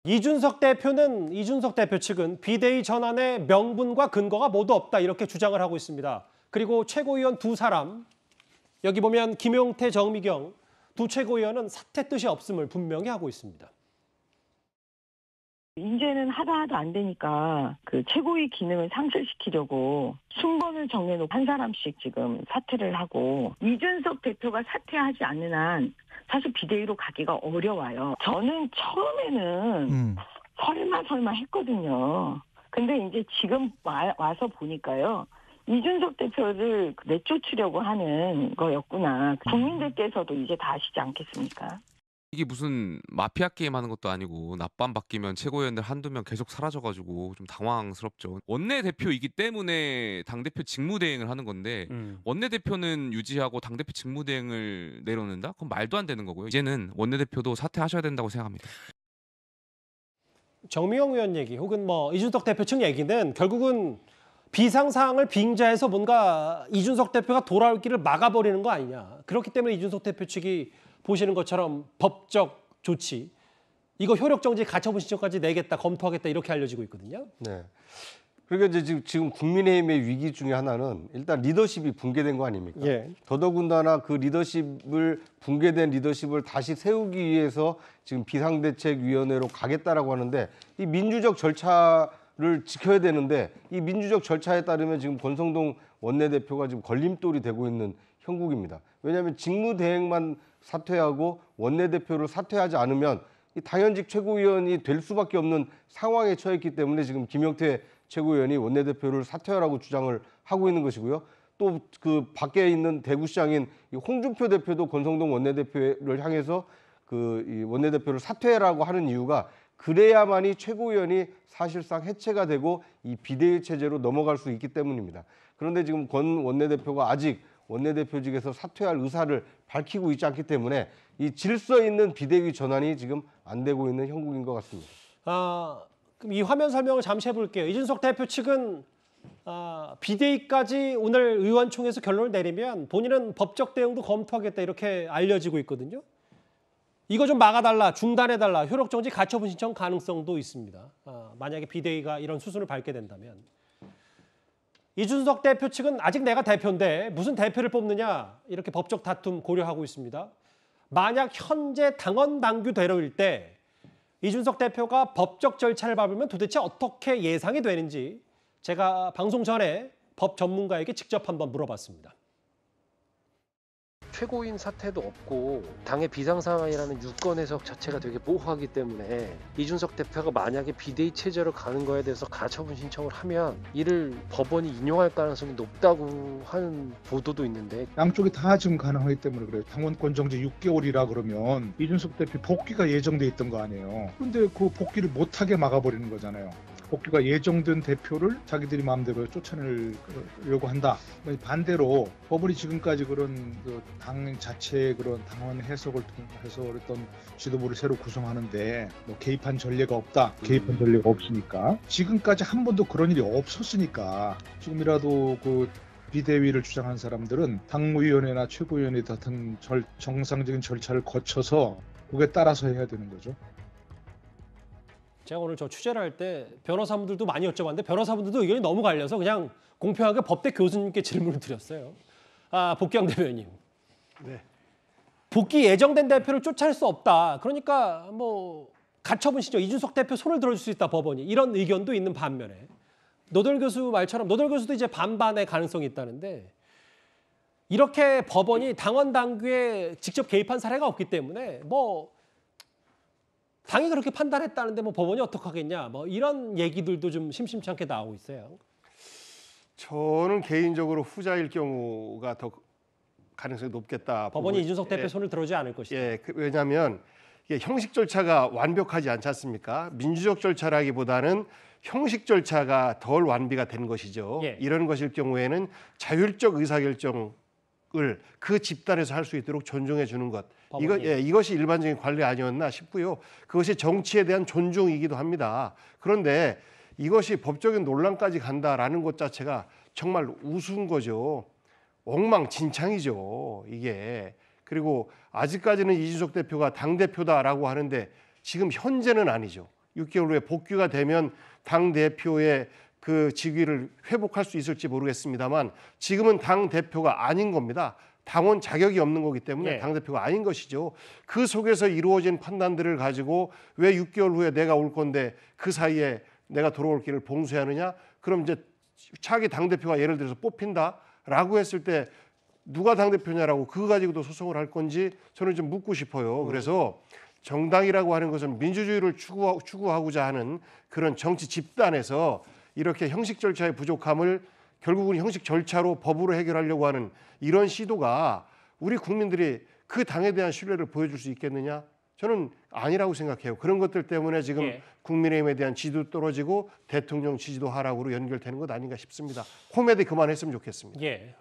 이준석 대표 측은 비대위 전환의 명분과 근거가 모두 없다 이렇게 주장을 하고 있습니다. 그리고 최고위원 두 사람, 여기 보면 김용태, 정미경 두 최고위원은 사퇴 뜻이 없음을 분명히 하고 있습니다. 이제는 하다 안 되니까 그 최고위 기능을 상실시키려고 순번을 정해놓고 한 사람씩 지금 사퇴를 하고, 이준석 대표가 사퇴하지 않는 한 사실 비대위로 가기가 어려워요. 저는 처음에는 설마 했거든요. 근데 이제 지금 와서 보니까요, 이준석 대표를 내쫓으려고 하는 거였구나. 국민들께서도 이제 다 아시지 않겠습니까? 이게 무슨 마피아 게임 하는 것도 아니고 낮밤 바뀌면 최고위원들 한두 명 계속 사라져가지고 좀 당황스럽죠. 원내대표이기 때문에 당대표 직무대행을 하는 건데 원내대표는 유지하고 당대표 직무대행을 내려놓는다? 그건 말도 안 되는 거고요. 이제는 원내대표도 사퇴하셔야 된다고 생각합니다. 정미영 의원 얘기 혹은 이준석 대표 측 얘기는 결국은 비상사항을 빙자해서 뭔가 이준석 대표가 돌아올 길을 막아버리는 거 아니냐. 그렇기 때문에 이준석 대표 측이 보시는 것처럼 법적 조치, 이거 효력정지 가처분 신청까지 내겠다, 검토하겠다 이렇게 알려지고 있거든요. 네. 그러니까 이제 지금 국민의힘의 위기 중에 하나는 일단 리더십이 붕괴된 거 아닙니까? 예. 더더군다나 그 붕괴된 리더십을 다시 세우기 위해서 지금 비상대책위원회로 가겠다라고 하는데, 이 민주적 절차를 지켜야 되는데 이 민주적 절차에 따르면 지금 권성동 원내대표가 지금 걸림돌이 되고 있는 형국입니다. 왜냐하면 직무대행만 사퇴하고 원내대표를 사퇴하지 않으면 이 당연직 최고위원이 될 수밖에 없는 상황에 처했기 때문에 지금 김용태 최고위원이 원내대표를 사퇴하라고 주장을 하고 있는 것이고요. 또 그 밖에 있는 대구시장인 홍준표 대표도 권성동 원내대표를 향해서 이 원내대표를 사퇴하라고 하는 이유가, 그래야만이 최고위원이 사실상 해체가 되고 이 비대위 체제로 넘어갈 수 있기 때문입니다. 그런데 지금 권 원내대표가 아직 원내대표직에서 사퇴할 의사를 밝히고 있지 않기 때문에 이 질서 있는 비대위 전환이 지금 안 되고 있는 형국인 것 같습니다. 그럼 이 화면 설명을 잠시 해볼게요. 이준석 대표 측은 비대위까지 오늘 의원총회에서 결론을 내리면 본인은 법적 대응도 검토하겠다 이렇게 알려지고 있거든요. 이거 좀 막아달라, 중단해달라, 효력정지 가처분 신청 가능성도 있습니다. 만약에 비대위가 이런 수순을 밟게 된다면. 이준석 대표 측은 아직 내가 대표인데 무슨 대표를 뽑느냐 이렇게 법적 다툼 고려하고 있습니다. 만약 현재 당원 당규대로일 때 이준석 대표가 법적 절차를 밟으면 도대체 어떻게 예상이 되는지 제가 방송 전에 법 전문가에게 직접 한번 물어봤습니다. 최고인 사퇴도 없고 당의 비상상황이라는 유권 해석 자체가 되게 모호하기 때문에 이준석 대표가 만약에 비대위 체제로 가는 거에 대해서 가처분 신청을 하면 이를 법원이 인용할 가능성이 높다고 하는 보도도 있는데, 양쪽이 다 지금 가능하기 때문에 그래요. 당원권 정지 6개월이라 그러면 이준석 대표 복귀가 예정돼 있던 거 아니에요. 그런데 그 복귀를 못하게 막아버리는 거잖아요. 복귀가 예정된 대표를 자기들이 마음대로 쫓아내려고 한다. 반대로 법원이 지금까지 그런 당 자체의 그런 당원 해석을 통해서 어떤 지도부를 새로 구성하는데 개입한 전례가 없다. 개입한 전례가 없으니까, 지금까지 한 번도 그런 일이 없었으니까 지금이라도 그 비대위를 주장한 사람들은 당무위원회나 최고위원회 같은 정상적인 절차를 거쳐서 그게 따라서 해야 되는 거죠. 제가 오늘 취재를 할 때 변호사분들도 많이 여쭤봤는데 변호사분들도 의견이 너무 갈려서 그냥 공평하게 법대 교수님께 질문을 드렸어요. 복귀형 대변인. 네. 복귀 예정된 대표를 쫓아낼 수 없다. 그러니까 가처분 신청, 이준석 대표 손을 들어줄 수 있다 법원이. 이런 의견도 있는 반면에 노덜 교수 말처럼 노덜 교수도 이제 반반의 가능성이 있다는데, 이렇게 법원이 당원 당규에 직접 개입한 사례가 없기 때문에 당이 그렇게 판단했다는데 법원이 어떡하겠냐, 이런 얘기들도 좀 심심치 않게 나오고 있어요. 저는 개인적으로 후자일 경우가 더 가능성이 높겠다. 법원이 이준석 대표 손을 들어주지 않을 것이다. 예, 왜냐하면 이게 형식 절차가 완벽하지 않지 않습니까? 민주적 절차라기보다는 형식 절차가 덜 완비가 된 것이죠. 예. 이런 것일 경우에는 자율적 의사결정을 그 집단에서 할 수 있도록 존중해 주는 것. 이것이 일반적인 관례 아니었나 싶고요. 그것이 정치에 대한 존중이기도 합니다. 그런데 이것이 법적인 논란까지 간다라는 것 자체가 정말 우스운 거죠. 엉망진창이죠, 이게. 그리고 아직까지는 이준석 대표가 당대표다라고 하는데 지금 현재는 아니죠. 6개월 후에 복귀가 되면 당 대표의 그 직위를 회복할 수 있을지 모르겠습니다만 지금은 당 대표가 아닌 겁니다. 당원 자격이 없는 거기 때문에 예. 당대표가 아닌 것이죠. 그 속에서 이루어진 판단들을 가지고 왜 6개월 후에 내가 올 건데 그 사이에 내가 돌아올 길을 봉쇄하느냐? 그럼 이제 차기 당대표가 예를 들어서 뽑힌다라고 했을 때 누가 당대표냐라고 그거 가지고도 소송을 할 건지 저는 좀 묻고 싶어요. 그래서 정당이라고 하는 것은 민주주의를 추구하고자 하는 그런 정치 집단에서 이렇게 형식 절차의 부족함을 결국은 형식 절차로 법으로 해결하려고 하는 이런 시도가 우리 국민들이 그 당에 대한 신뢰를 보여줄 수 있겠느냐? 저는 아니라고 생각해요. 그런 것들 때문에 지금 예. 국민의힘에 대한 지지도 떨어지고 대통령 지지도 하락으로 연결되는 것 아닌가 싶습니다. 코미디 그만했으면 좋겠습니다. 예.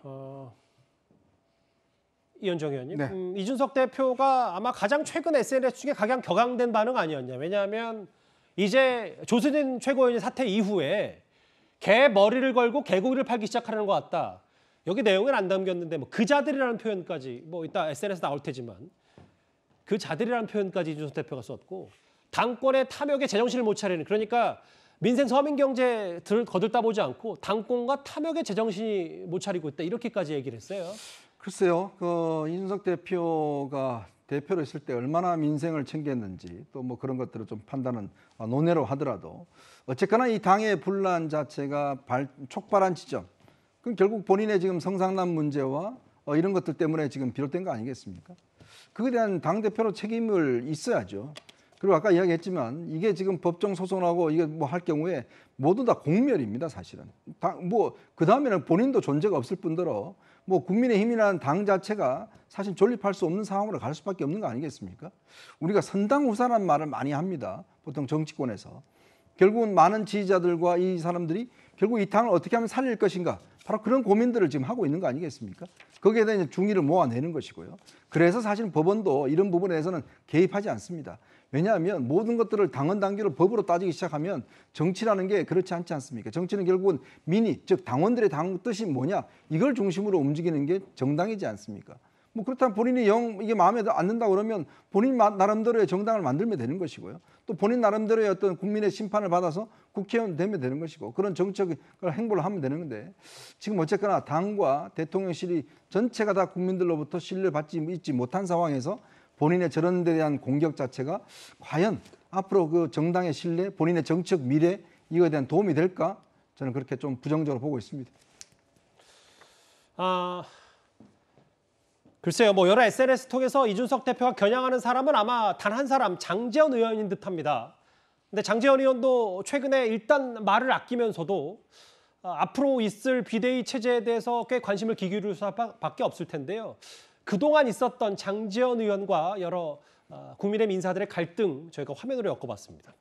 이현정 의원님, 네. 이준석 대표가 아마 가장 최근 SNS 중에 가장 격앙된 반응 아니었냐. 왜냐하면 이제 조수진 최고위원이 사퇴 이후에 개 머리를 걸고 개고기를 팔기 시작하는 것 같다. 여기 내용은 안 담겼는데 뭐 그자들이라는 표현까지 뭐 이따 SNS 나올 테지만 그 자들이라는 표현까지 이준석 대표가 썼고 당권의 탐욕에 제정신을 못 차리는 그러니까 민생 서민 경제 거들다 보지 않고 당권과 탐욕의 제정신이 못 차리고 있다 이렇게까지 얘기를 했어요. 글쎄요, 이준석 대표가 대표로 있을 때 얼마나 민생을 챙겼는지 또 뭐 그런 것들을 좀 판단은 논외로 하더라도 어쨌거나 이 당의 분란 자체가 촉발한 지점, 그건 결국 본인의 지금 성상남 문제와 이런 것들 때문에 지금 비롯된 거 아니겠습니까? 그에 대한 당 대표로 책임을 있어야죠. 그리고 아까 이야기했지만 이게 지금 법정 소송하고 이게 뭐 할 경우에 모두 다 공멸입니다, 사실은. 그 다음에는 본인도 존재가 없을 뿐더러 뭐 국민의힘이라는 당 자체가 사실 존립할 수 없는 상황으로 갈 수밖에 없는 거 아니겠습니까? 우리가 선당후사라는 말을 많이 합니다. 보통 정치권에서. 결국은 많은 지지자들과 이 사람들이 결국 이 당을 어떻게 하면 살릴 것인가 바로 그런 고민들을 지금 하고 있는 거 아니겠습니까? 거기에 대한 중의를 모아내는 것이고요. 그래서 사실 법원도 이런 부분에 대해서는 개입하지 않습니다. 왜냐하면 모든 것들을 당헌 당규를 법으로 따지기 시작하면 정치라는 게 그렇지 않지 않습니까? 정치는 결국은 민의, 즉 당원들의 뜻이 뭐냐 이걸 중심으로 움직이는 게 정당이지 않습니까? 뭐 그렇다면 본인이 이게 마음에 안 든다 그러면 본인 나름대로의 정당을 만들면 되는 것이고요. 또 본인 나름대로의 어떤 국민의 심판을 받아서 국회의원 되면 되는 것이고 그런 정책을 행보를 하면 되는 건데 지금 어쨌거나 당과 대통령실이 전체가 다 국민들로부터 신뢰를 받지 있지 못한 상황에서 본인의 저런 데 대한 공격 자체가 과연 앞으로 그 정당의 신뢰, 본인의 정치적 미래 이거에 대한 도움이 될까? 저는 그렇게 좀 부정적으로 보고 있습니다. 글쎄요, 뭐 여러 SNS 통해서 이준석 대표가 겨냥하는 사람은 아마 단 한 사람 장제원 의원인 듯합니다. 근데 장제원 의원도 최근에 일단 말을 아끼면서도 앞으로 있을 비대위 체제에 대해서 꽤 관심을 기울일 수밖에 없을 텐데요. 그동안 있었던 장제원 의원과 여러 국민의힘 인사들의 갈등 저희가 화면으로 엮어봤습니다.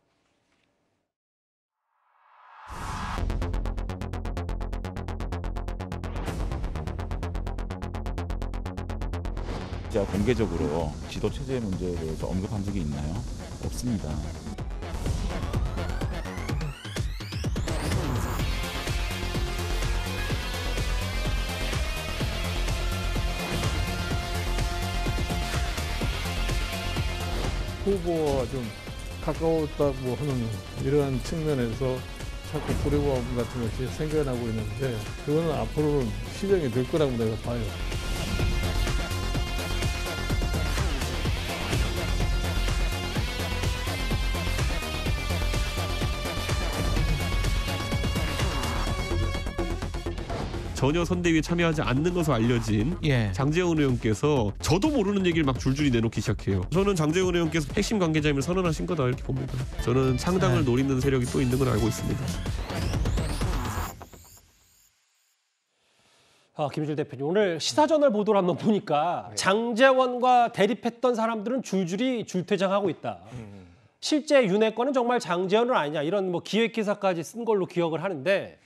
진짜 공개적으로 지도 체제 문제에 대해서 언급한 적이 있나요? 없습니다. 후보와 좀 가까웠다고 하는 이러한 측면에서 자꾸 불협화음 같은 것이 생겨나고 있는데 그거는 앞으로는 실행이 될 거라고 내가 봐요. 전혀 선대위에 참여하지 않는 것으로 알려진 장제원 의원께서 저도 모르는 얘기를 막 줄줄이 내놓기 시작해요. 저는 장제원 의원께서 핵심 관계자임을 선언하신 거다 이렇게 봅니다. 저는 창당을 노리는 세력이 또 있는 걸 알고 있습니다. 김일철 대표님, 오늘 시사저널 보도를 한번 보니까 장제원과 대립했던 사람들은 줄줄이 줄퇴장하고 있다. 실제 윤핵관은 정말 장제원은 아니냐 이런 뭐 기획 기사까지 쓴 걸로 기억을 하는데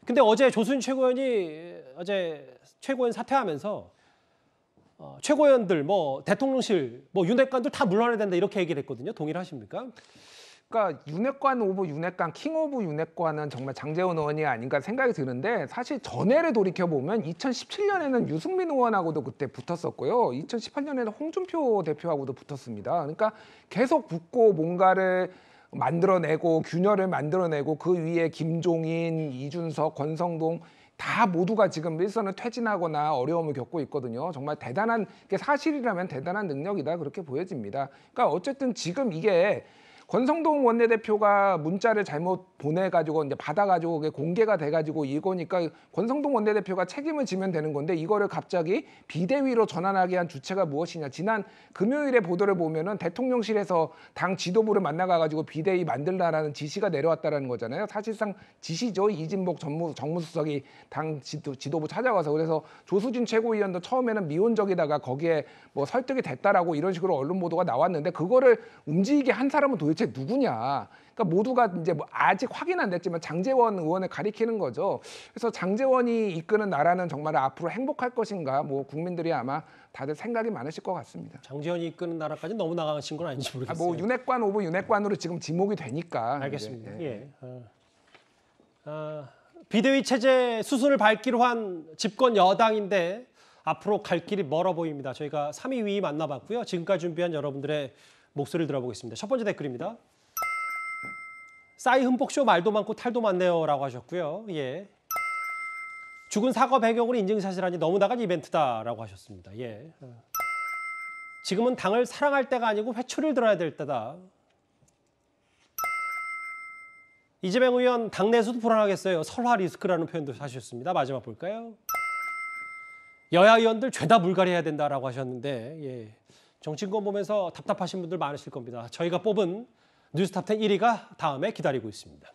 근데 어제 조수진 최고위원이 최고위원 사퇴하면서 최고위원들 뭐 대통령실 뭐 윤핵관들 다 물러나야 된다 이렇게 얘기를 했거든요. 동의를 하십니까? 그러니까 윤핵관 오브 윤핵관, 킹 오브 윤핵관은 정말 장제원 의원이 아닌가 생각이 드는데 사실 전해를 돌이켜보면 2017년에는 유승민 의원하고도 그때 붙었었고요. 2018년에는 홍준표 대표하고도 붙었습니다. 그러니까 계속 붙고 뭔가를 만들어내고 균열을 만들어내고 그 위에 김종인, 이준석, 권성동 다 모두가 지금 일선을 퇴진하거나 어려움을 겪고 있거든요. 정말 대단한 게 사실이라면 대단한 능력이다 그렇게 보여집니다. 그러니까 어쨌든 지금 이게 권성동 원내대표가 문자를 잘못 보내가지고 이제 받아가지고 그게 공개가 돼가지고 이거니까 권성동 원내대표가 책임을 지면 되는 건데 이거를 갑자기 비대위로 전환하게 한 주체가 무엇이냐. 지난 금요일에 보도를 보면은 대통령실에서 당 지도부를 만나가지고 비대위 만들라라는 지시가 내려왔다라는 거잖아요. 사실상 지시죠. 이진복 정무수석이 당 지도부 찾아가서 그래서 조수진 최고위원도 처음에는 미온적이다가 거기에 뭐 설득이 됐다라고 이런 식으로 언론 보도가 나왔는데 그거를 움직이게 한 사람은 도대체 누구냐. 그러니까 모두가 이제 뭐 아직 확인 안 됐지만 장제원 의원을 가리키는 거죠. 그래서 장제원이 이끄는 나라는 정말 앞으로 행복할 것인가 뭐 국민들이 아마 다들 생각이 많으실 것 같습니다. 장제원이 이끄는 나라까지 너무 나가신 건 아닌지 모르겠어요. 뭐 윤핵관 오브 윤핵관으로 지금 지목이 되니까. 알겠습니다. 비대위 체제 수순을 밟기로 한 집권 여당인데 앞으로 갈 길이 멀어 보입니다. 저희가 3위, 위위 만나봤고요. 지금까지 준비한 여러분들의 목소리를 들어보겠습니다. 첫 번째 댓글입니다. 싸이 흠뻑쇼 말도 많고 탈도 많네요 라고 하셨고요. 예. 죽은 사과 배경으로 인증샷이라니 너무 나간 이벤트다라고 하셨습니다. 예. 지금은 당을 사랑할 때가 아니고 회초리를 들어야 될 때다. 이재명 의원 당내에서도 불안하겠어요. 설화 리스크라는 표현도 하셨습니다. 마지막 볼까요? 여야 의원들 죄다 물갈이해야 된다라고 하셨는데 예. 정치인권 보면서 답답하신 분들 많으실 겁니다. 저희가 뽑은 뉴스탑10 1위가 다음에 기다리고 있습니다.